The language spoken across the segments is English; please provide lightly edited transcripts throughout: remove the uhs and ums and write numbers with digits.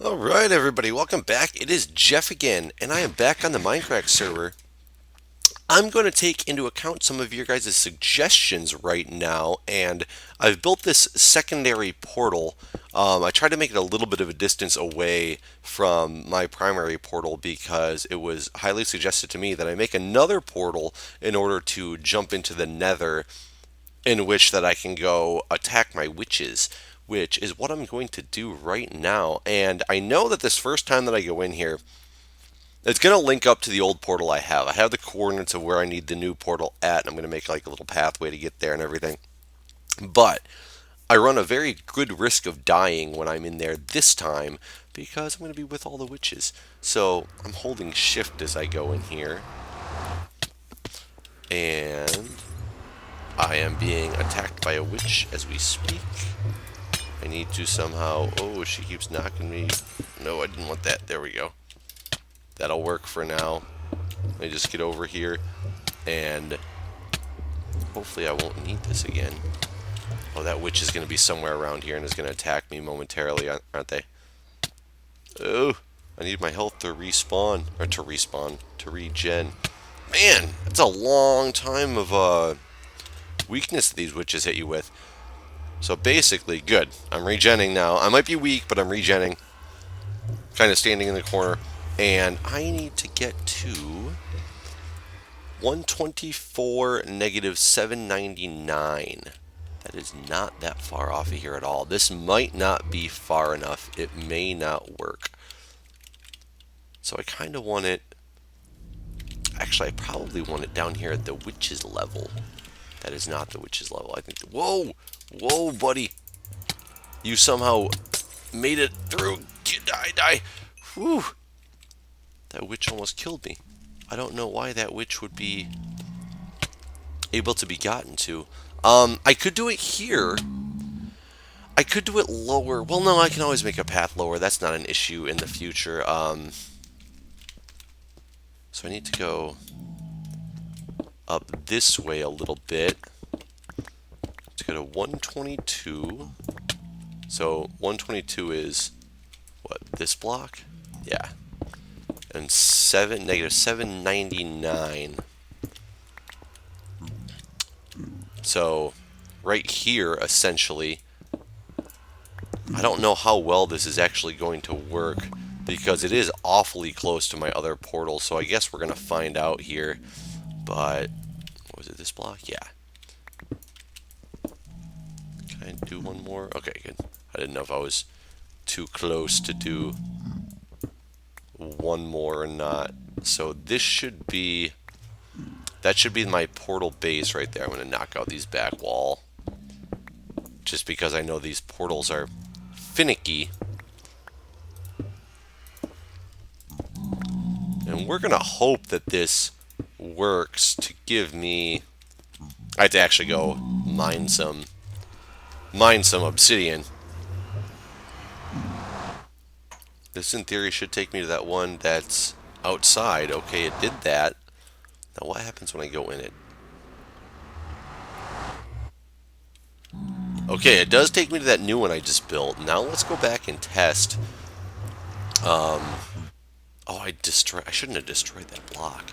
Alright everybody, welcome back. It is Jeff again, and I am back on the Mindcrack server. I'm going to take into account some of your guys' suggestions right now, and I've built this secondary portal. I tried to make it a little bit of a distance away from my primary portal because it was highly suggested to me that I make another portal in order to jump into the nether, in which that I can go attack my witches, which is what I'm going to do right now. And I know that this first time that I go in here, it's going to link up to the old portal I have. I have the coordinates of where I need the new portal at, and I'm going to make like a little pathway to get there and everything. But I run a very good risk of dying when I'm in there this time because I'm going to be with all the witches. So I'm holding shift as I go in here. And I am being attacked by a witch as we speak. I need to somehow... Oh, she keeps knocking me. No, I didn't want that. There we go. That'll work for now. Let me just get over here. And hopefully I won't need this again. Oh, that witch is going to be somewhere around here and is going to attack me momentarily, aren't they? Oh, I need my health to respawn. Or to respawn. To regen. Man, that's a long time of weakness that these witches hit you with. So basically, good. I'm regenning now. I might be weak, but I'm regenning. Kind of standing in the corner. And I need to get to 124 negative 799. That is not that far off of here at all. This might not be far enough. It may not work. So I kind of want it... Actually, I probably want it down here at the witch's level. That is not the witch's level. I think... Whoa! Whoa, buddy! You somehow made it through. Die. Whew! That witch almost killed me. I don't know why that witch would be able to be gotten to. I could do it here. I could do it lower. Well, no, I can always make a path lower. That's not an issue in the future. So I need to go up this way a little bit. To go to 122. So 122 is what, this block? Yeah. And negative 799. So right here, essentially, I don't know how well this is actually going to work because it is awfully close to my other portal. So I guess we're going to find out here. But was it this block? Yeah. Can I do one more? Okay, good. I didn't know if I was too close to do one more or not. So this should be... That should be my portal base right there. I'm going to knock out these back wall. Just because I know these portals are finicky. And we're going to hope that this works to give me... I have to actually go mine some obsidian. This in theory should take me to that one that's outside. Okay, it did that. Now what happens when I go in it? Okay, it does take me to that new one I just built. Now let's go back and test. Oh, I shouldn't have destroyed that block.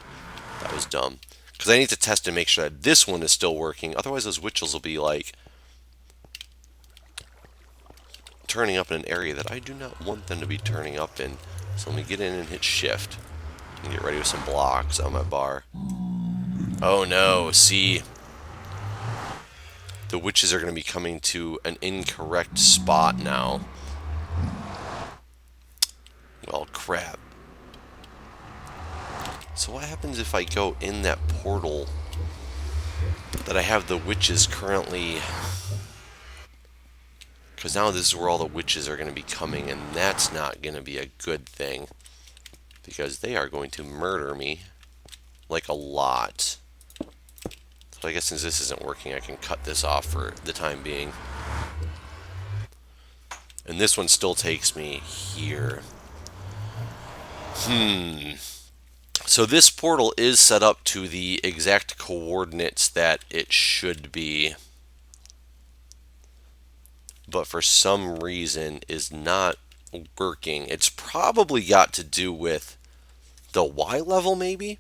That was dumb. Because I need to test and make sure that this one is still working. Otherwise those witches will be like turning up in an area that I do not want them to be turning up in. So let me get in and hit shift. And get ready with some blocks on my bar. Oh no, see, the witches are going to be coming to an incorrect spot now. Well, crap. So what happens if I go in that portal that I have the witches currently... Because now this is where all the witches are going to be coming, and that's not going to be a good thing. Because they are going to murder me. Like a lot. So I guess since this isn't working, I can cut this off for the time being. And this one still takes me here. So this portal is set up to the exact coordinates that it should be. But for some reason is not working. It's probably got to do with the Y level, maybe?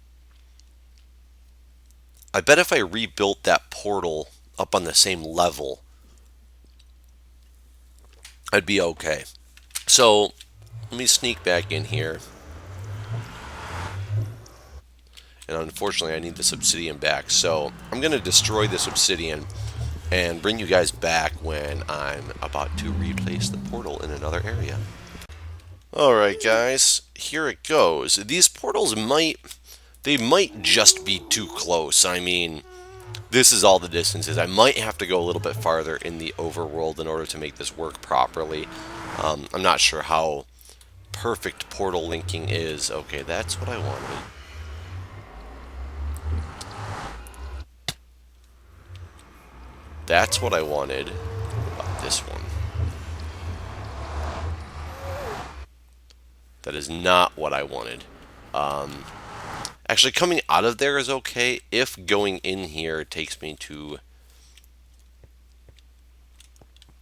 I bet if I rebuilt that portal up on the same level, I'd be okay. So let me sneak back in here. And unfortunately, I need this obsidian back. So I'm going to destroy this obsidian and bring you guys back when I'm about to replace the portal in another area. Alright guys, here it goes. These portals might just be too close. I mean, this is all the distances. I might have to go a little bit farther in the overworld in order to make this work properly. I'm not sure how perfect portal linking is. Okay, that's what I wanted. That's what I wanted. What about this one? That is not what I wanted. Actually, coming out of there is okay if going in here takes me to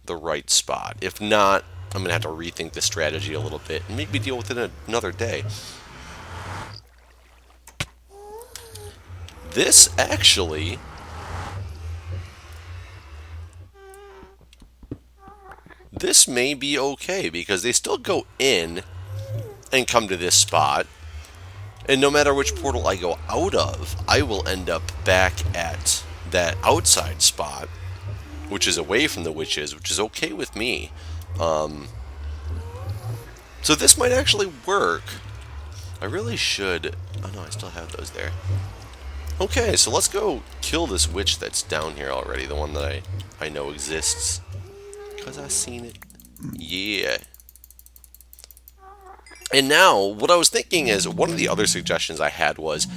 the right spot. If not, I'm going to have to rethink the strategy a little bit and maybe deal with it another day. This actually... This may be okay because they still go in and come to this spot. And no matter which portal I go out of, I will end up back at that outside spot, which is away from the witches, which is okay with me. So this might actually work. I really should... Oh no, I still have those there. Okay, so let's go kill this witch that's down here already, the one that I know exists. Because I've seen it. Yeah. And now, what I was thinking is, one of the other suggestions I had was,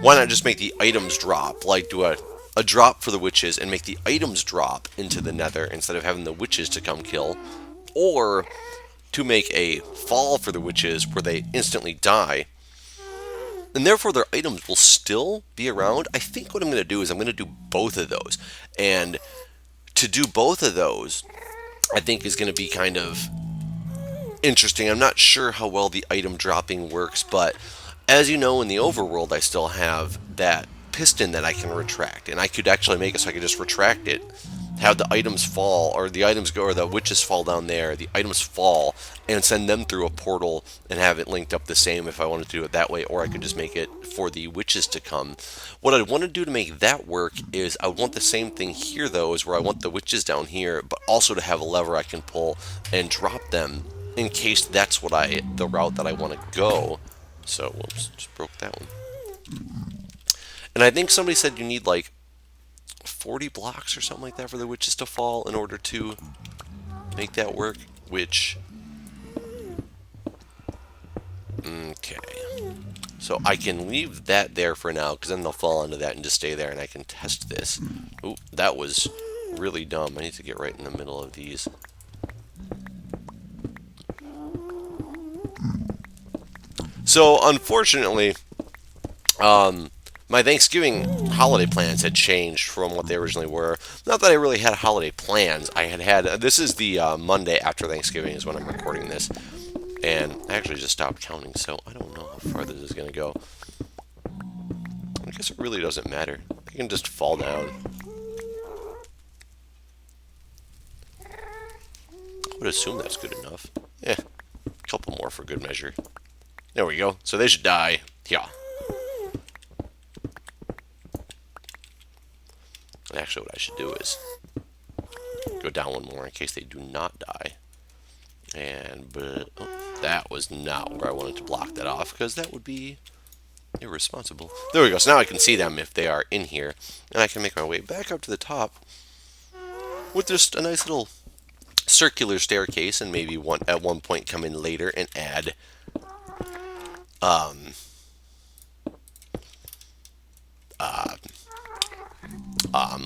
why not just make the items drop? Like, do a drop for the witches and make the items drop into the nether instead of having the witches to come kill. Or to make a fall for the witches where they instantly die. And therefore their items will still be around. I think what I'm going to do is I'm going to do both of those. And to do both of those, I think is going to be kind of interesting. I'm not sure how well the item dropping works, but as you know, in the overworld, I still have that piston that I can retract, and I could actually make it so I could just retract it, have the items fall, or the items go, or the witches fall down there, the items fall, and send them through a portal and have it linked up the same if I wanted to do it that way, or I could just make it for the witches to come. What I want to do to make that work is I want the same thing here, though, is where I want the witches down here, but also to have a lever I can pull and drop them in case that's what the route that I want to go. So, whoops, just broke that one. And I think somebody said you need like 40 blocks or something like that for the witches to fall in order to make that work, which... Okay. So I can leave that there for now, because then they'll fall into that and just stay there, and I can test this. Ooh, that was really dumb. I need to get right in the middle of these. So, unfortunately, my Thanksgiving holiday plans had changed from what they originally were. Not that I really had holiday plans. I had this is the Monday after Thanksgiving is when I'm recording this. And I actually just stopped counting, so I don't know how far this is going to go. I guess it really doesn't matter. I can just fall down. I would assume that's good enough. Yeah, a couple more for good measure. There we go. So they should die. Yeah. Actually, what I should do is go down one more in case they do not die. But that was not where I wanted to block that off, because that would be irresponsible. There we go. So now I can see them if they are in here, and I can make my way back up to the top with just a nice little circular staircase, and maybe at one point come in later and add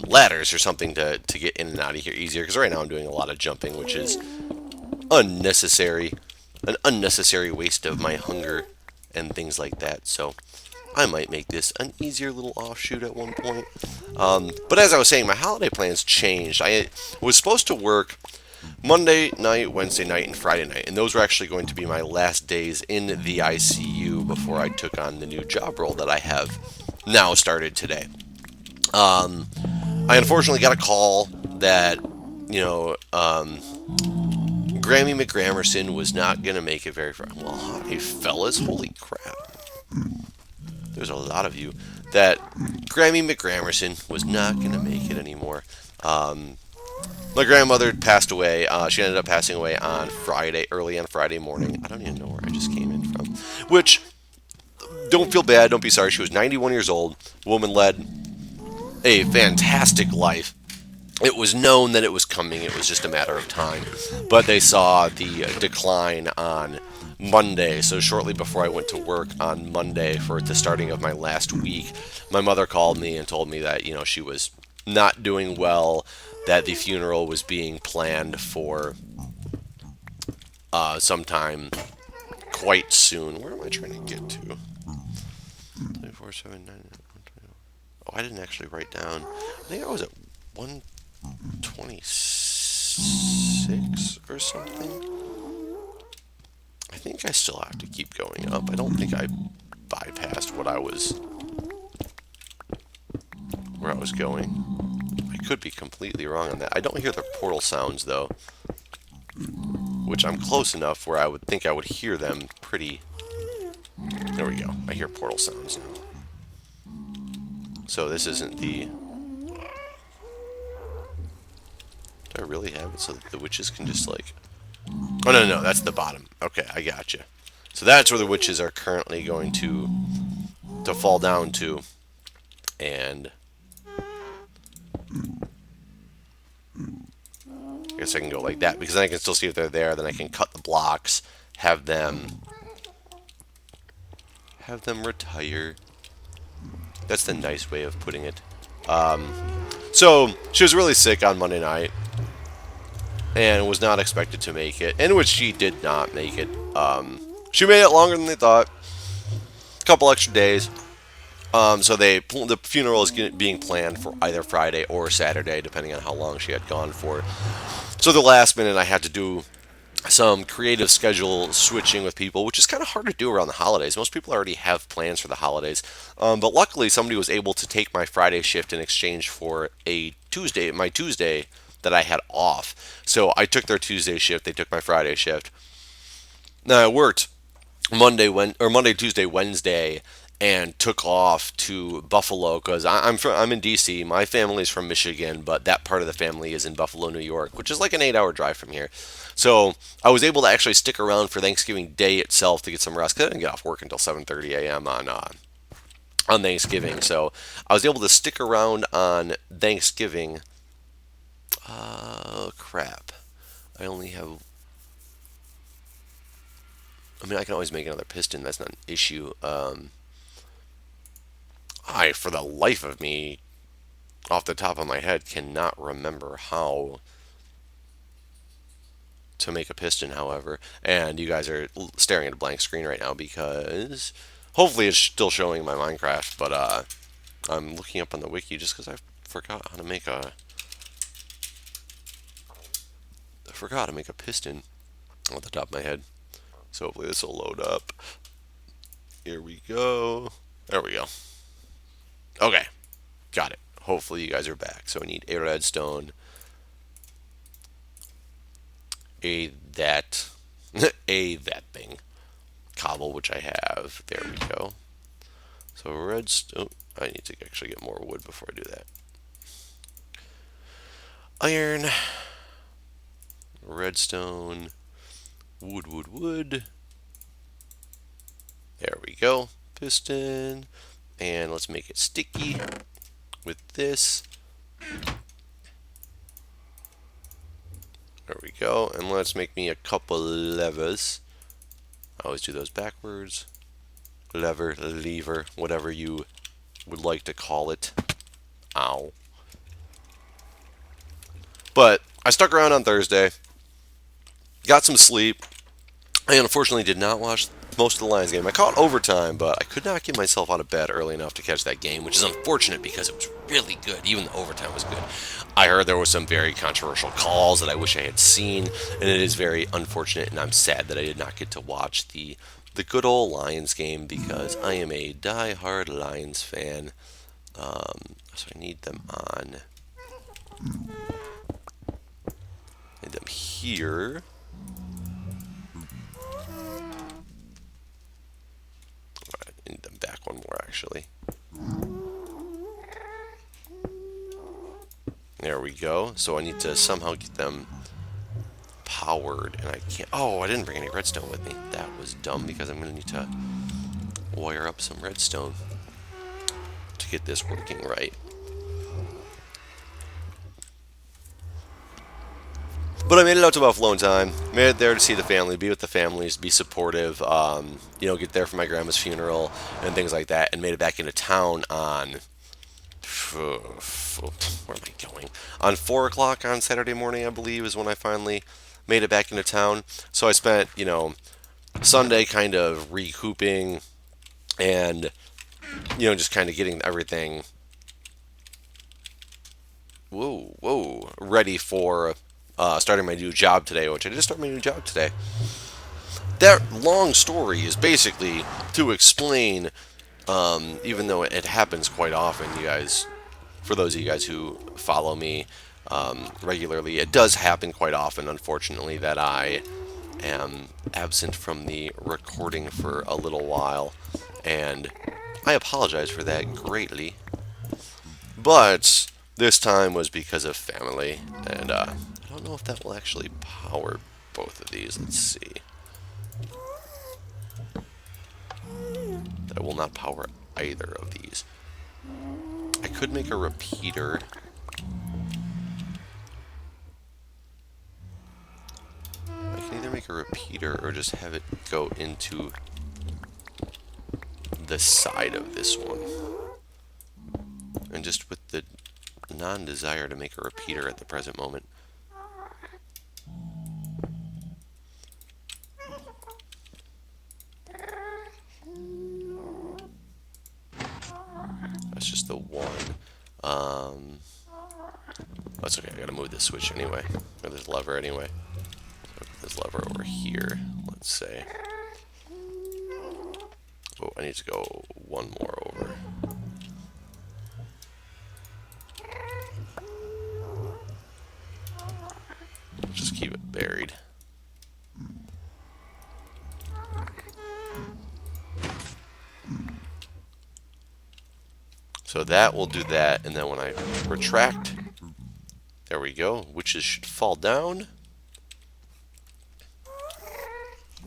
ladders or something to get in and out of here easier, because right now I'm doing a lot of jumping, which is unnecessary, an unnecessary waste of my hunger and things like that. So I might make this an easier little offshoot at one point. But as I was saying, my holiday plans changed. I was supposed to work Monday night, Wednesday night, and Friday night. And those were actually going to be my last days in the ICU before I took on the new job role that I have now started today. I unfortunately got a call that, you know, Grammy McGramerson was not going to make it very far. Well, hi, fellas. Holy crap. There's a lot of you. That Grammy McGramerson was not going to make it anymore. My grandmother passed away. She ended up passing away on Friday, early on Friday morning. I don't even know where I just came in from. Which, don't feel bad. Don't be sorry. She was 91 years old. Woman led a fantastic life. It was known that it was coming. It was just a matter of time. But they saw the decline on Monday. So shortly before I went to work on Monday for the starting of my last week, my mother called me and told me that, she was not doing well, that the funeral was being planned for sometime quite soon. Where am I trying to get to? 24, 7, 9, 120. Oh, I didn't actually write down. I think I was at 126 or something. I think I still have to keep going up. I don't think I bypassed where I was going. I could be completely wrong on that. I don't hear the portal sounds though, which I'm close enough where I would think I would hear them pretty. There we go. I hear portal sounds now. So this isn't the... Do I really have it so that the witches can just like... Oh, no, that's the bottom. Okay, I gotcha. So that's where the witches are currently going to fall down to. And... I guess I can go like that, because then I can still see if they're there. Then I can cut the blocks, have them retire. That's the nice way of putting it. So she was really sick on Monday night and was not expected to make it, in which she did not make it. She made it longer than they thought, a couple extra days. So the funeral is being planned for either Friday or Saturday, depending on how long she had gone for. So the last minute, I had to do some creative schedule switching with people, which is kind of hard to do around the holidays. Most people already have plans for the holidays, but luckily somebody was able to take my Friday shift in exchange for my Tuesday that I had off. So I took their Tuesday shift, they took my Friday shift. Now I worked Monday, Tuesday, Wednesday, and took off to Buffalo because I'm in DC. My family's from Michigan, but that part of the family is in Buffalo, New York, which is like an 8-hour drive from here. So I was able to actually stick around for Thanksgiving Day itself to get some rest, because I didn't get off work until 7:30 a.m. on Thanksgiving. So I was able to stick around on Thanksgiving. Crap. I only have... I mean, I can always make another piston. That's not an issue. I, for the life of me, off the top of my head, cannot remember how to make a piston, however. And you guys are staring at a blank screen right now because hopefully it's still showing my Minecraft, but I'm looking up on the wiki just because I forgot how to make a... I forgot how to make a piston off the top of my head. So hopefully this will load up. Here we go. There we go. Okay, got it. Hopefully you guys are back. So I need a redstone, that thing, cobble, which I have. There we go. So redstone. I need to actually get more wood before I do that. Iron, redstone, wood. There we go. Piston. And let's make it sticky with this. There we go. And let's make me a couple levers. I always do those backwards. Lever, whatever you would like to call it. Ow. But I stuck around on Thursday. Got some sleep. I unfortunately did not watch most of the Lions game. I caught overtime, but I could not get myself out of bed early enough to catch that game, which is unfortunate because it was really good. Even the overtime was good. I heard there were some very controversial calls that I wish I had seen, and it is very unfortunate, and I'm sad that I did not get to watch the good old Lions game because I am a die-hard Lions fan. So I need them on. Need them here. I need them back one more actually. There we go. So I need to somehow get them powered, and I can't. Oh, I didn't bring any redstone with me. That was dumb because I'm going to need to wire up some redstone to get this working right. But I made it out to Buffalo in time. Made it there to see the family, be with the families, be supportive. Get there for my grandma's funeral and things like that, and made it back into town on. Where am I going? On 4 o'clock on Saturday morning, I believe, is when I finally made it back into town. So I spent, Sunday kind of recouping and, just kind of getting everything, ready for starting my new job today, which I did start my new job today. That long story is basically to explain, even though it happens quite often, you guys, for those of you guys who follow me regularly, it does happen quite often, unfortunately, that I am absent from the recording for a little while, and I apologize for that greatly. But this time was because of family, and I don't know if that will actually power both of these. Let's see. That will not power either of these. I could make a repeater. I can either make a repeater or just have it go into the side of this one. And just with the non-desire to make a repeater at the present moment. That's just the one. That's okay, I gotta move this switch anyway. Or this lever anyway. So put this lever over here, let's say. Oh, I need to go one more over. Just keep it buried. So that will do that, and then when I retract, there we go, witches should fall down.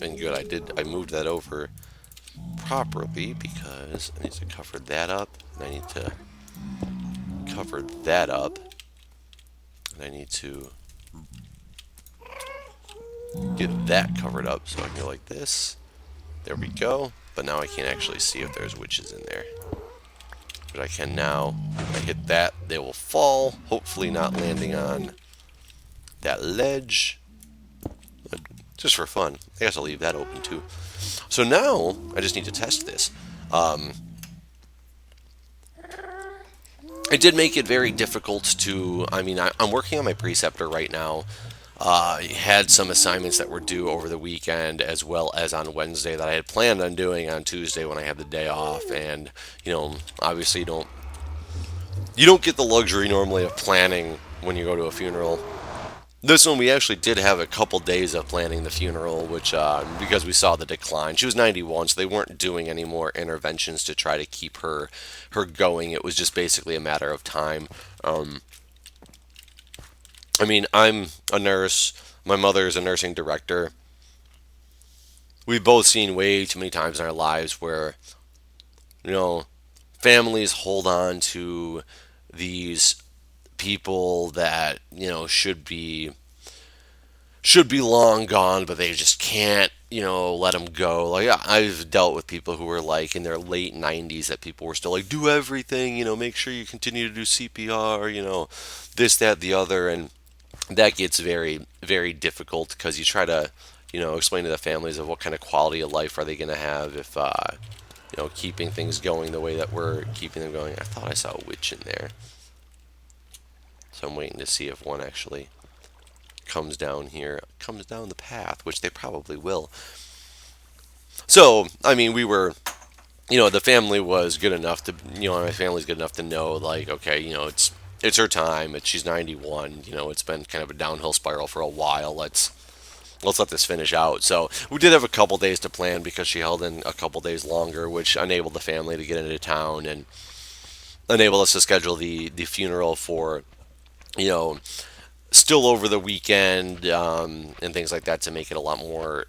And good, I moved that over properly because I need to cover that up, and I need to cover that up, and I need to get that covered up so I can go like this. There we go. But now I can't actually see if there's witches in there. But I can now. If I hit that, they will fall, hopefully not landing on that ledge. But just for fun. I guess I'll leave that open too. So now, I just need to test this. I did make it very difficult to, I'm working on my preceptor right now. Had some assignments that were due over the weekend as well as on Wednesday that I had planned on doing on Tuesday when I had the day off, and obviously you don't get the luxury normally of planning when you go to a funeral. This one we actually did have a couple days of planning the funeral, which because we saw the decline. She was 91, so they weren't doing any more interventions to try to keep her going. It was just basically a matter of time. I'm a nurse. My mother is a nursing director. We've both seen way too many times in our lives where, families hold on to these people that, should be long gone, but they just can't, let them go. Like, I've dealt with people who were like in their late 90s that people were still like, do everything, make sure you continue to do CPR, this, that, the other, and that gets very, very difficult because you try to, explain to the families of what kind of quality of life are they going to have if, keeping things going the way that we're keeping them going. I thought I saw a witch in there. So I'm waiting to see if one actually comes down the path, which they probably will. So, I mean, the family was good enough to, my family's good enough to know, like, okay, it's her time. She's 91. It's been kind of a downhill spiral for a while. Let's let this finish out. So we did have a couple days to plan because she held in a couple days longer, which enabled the family to get into town and enabled us to schedule the funeral for, you know, still over the weekend, and things like that to make it a lot more,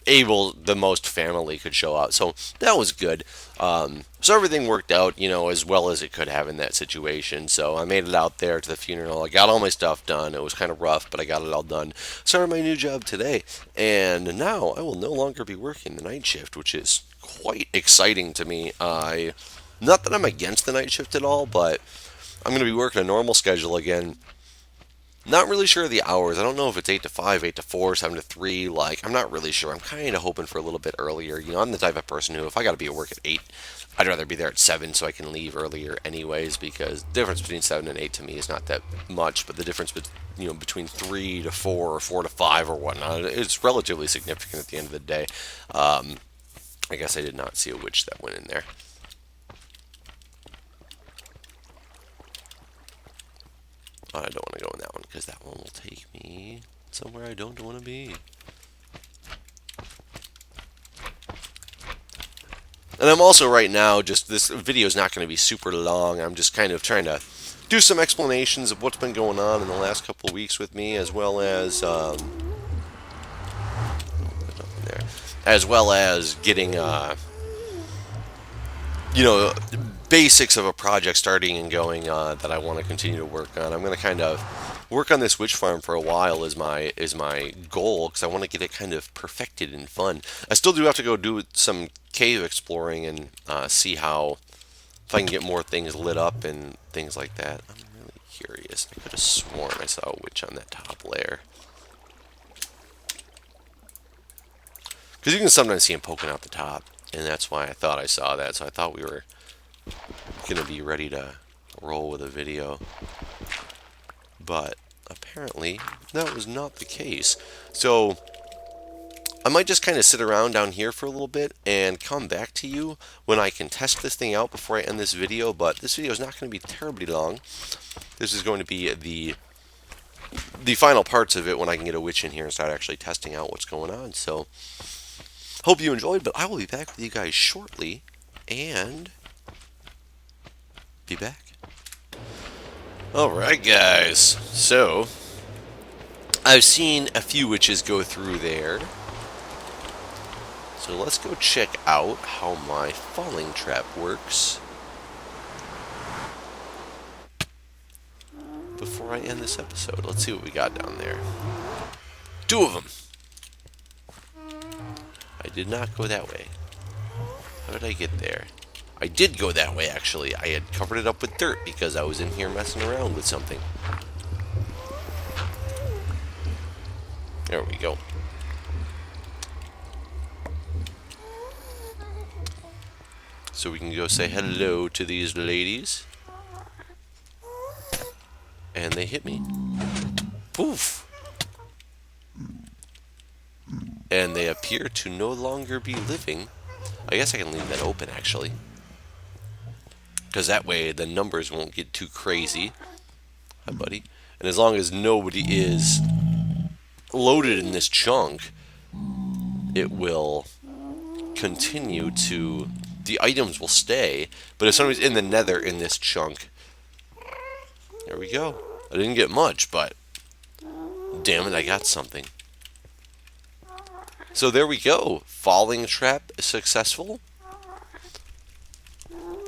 able, the most family could show up. So that was good. So everything worked out, as well as it could have in that situation. So I made it out there to the funeral. I got all my stuff done. It was kind of rough, but I got it all done. Started my new job today, and now I will no longer be working the night shift, which is quite exciting to me. Not that I'm against the night shift at all, but I'm going to be working a normal schedule again. Not really sure of the hours. I don't know if it's 8 to 5, 8 to 4, 7 to 3. I'm not really sure. I'm kind of hoping for a little bit earlier. I'm the type of person who, if I got to be at work at 8, I'd rather be there at 7 so I can leave earlier anyways, because the difference between 7 and 8 to me is not that much, but the difference between 3 to 4 or 4 to 5 or whatnot, it's relatively significant at the end of the day. I guess I did not see a witch that went in there. I don't want to go in that one because that one will take me somewhere I don't want to be. And I'm also right now, this video is not going to be super long. I'm just kind of trying to do some explanations of what's been going on in the last couple of weeks with me, as well as getting basics of a project starting and going that I want to continue to work on. I'm going to kind of work on this witch farm for a while is my goal, because I want to get it kind of perfected and fun. I still do have to go do some cave exploring and see if I can get more things lit up and things like that. I'm really curious. I could have sworn I saw a witch on that top layer. Because you can sometimes see him poking out the top, and that's why I thought I saw that. So I thought we were going to be ready to roll with a video, but apparently that was not the case. So I might just kind of sit around down here for a little bit and come back to you when I can test this thing out before I end this video. But this video is not going to be terribly long. This is going to be the final parts of it when I can get a witch in here and start actually testing out what's going on. So hope you enjoyed, but I will be back with you guys shortly, and be back. Alright guys, so I've seen a few witches go through there, so let's go check out how my falling trap works before I end this episode. Let's see what we got down there. 2 of them. I did not go that way. How did I get there? I did go that way, actually. I had covered it up with dirt because I was in here messing around with something. There we go. So we can go say hello to these ladies. And they hit me. Poof! And they appear to no longer be living. I guess I can leave that open, actually, because that way the numbers won't get too crazy. Hi, buddy. And as long as nobody is loaded in this chunk, it will continue to... the items will stay, but if somebody's in the nether in this chunk... there we go. I didn't get much, but... damn it, I got something. So there we go. Falling trap is successful.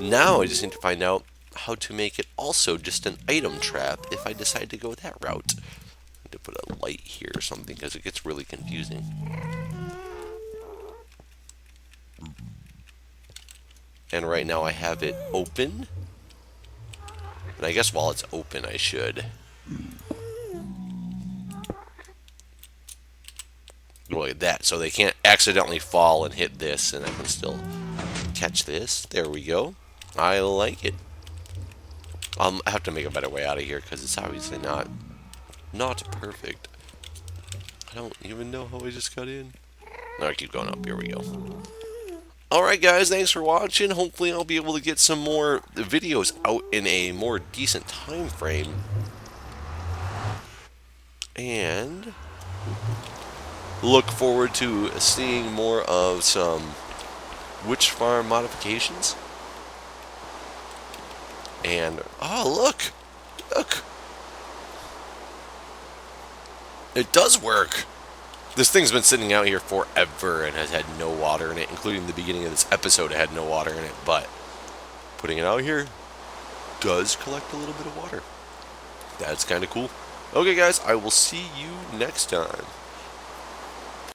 Now I just need to find out how to make it also just an item trap if I decide to go that route. I need to put a light here or something because it gets really confusing. And right now I have it open. And I guess while it's open I should... Look at that. So they can't accidentally fall and hit this, and I can still catch this. There we go. I like it. I have to make a better way out of here because it's obviously not perfect. I don't even know how I just got in. No, I keep going up. Here we go. Alright guys, thanks for watching. Hopefully I'll be able to get some more videos out in a more decent time frame. And look forward to seeing more of some witch farm modifications. And, oh look! Look! It does work! This thing's been sitting out here forever and has had no water in it, including the beginning of this episode it had no water in it, but putting it out here does collect a little bit of water. That's kind of cool. Okay guys, I will see you next time.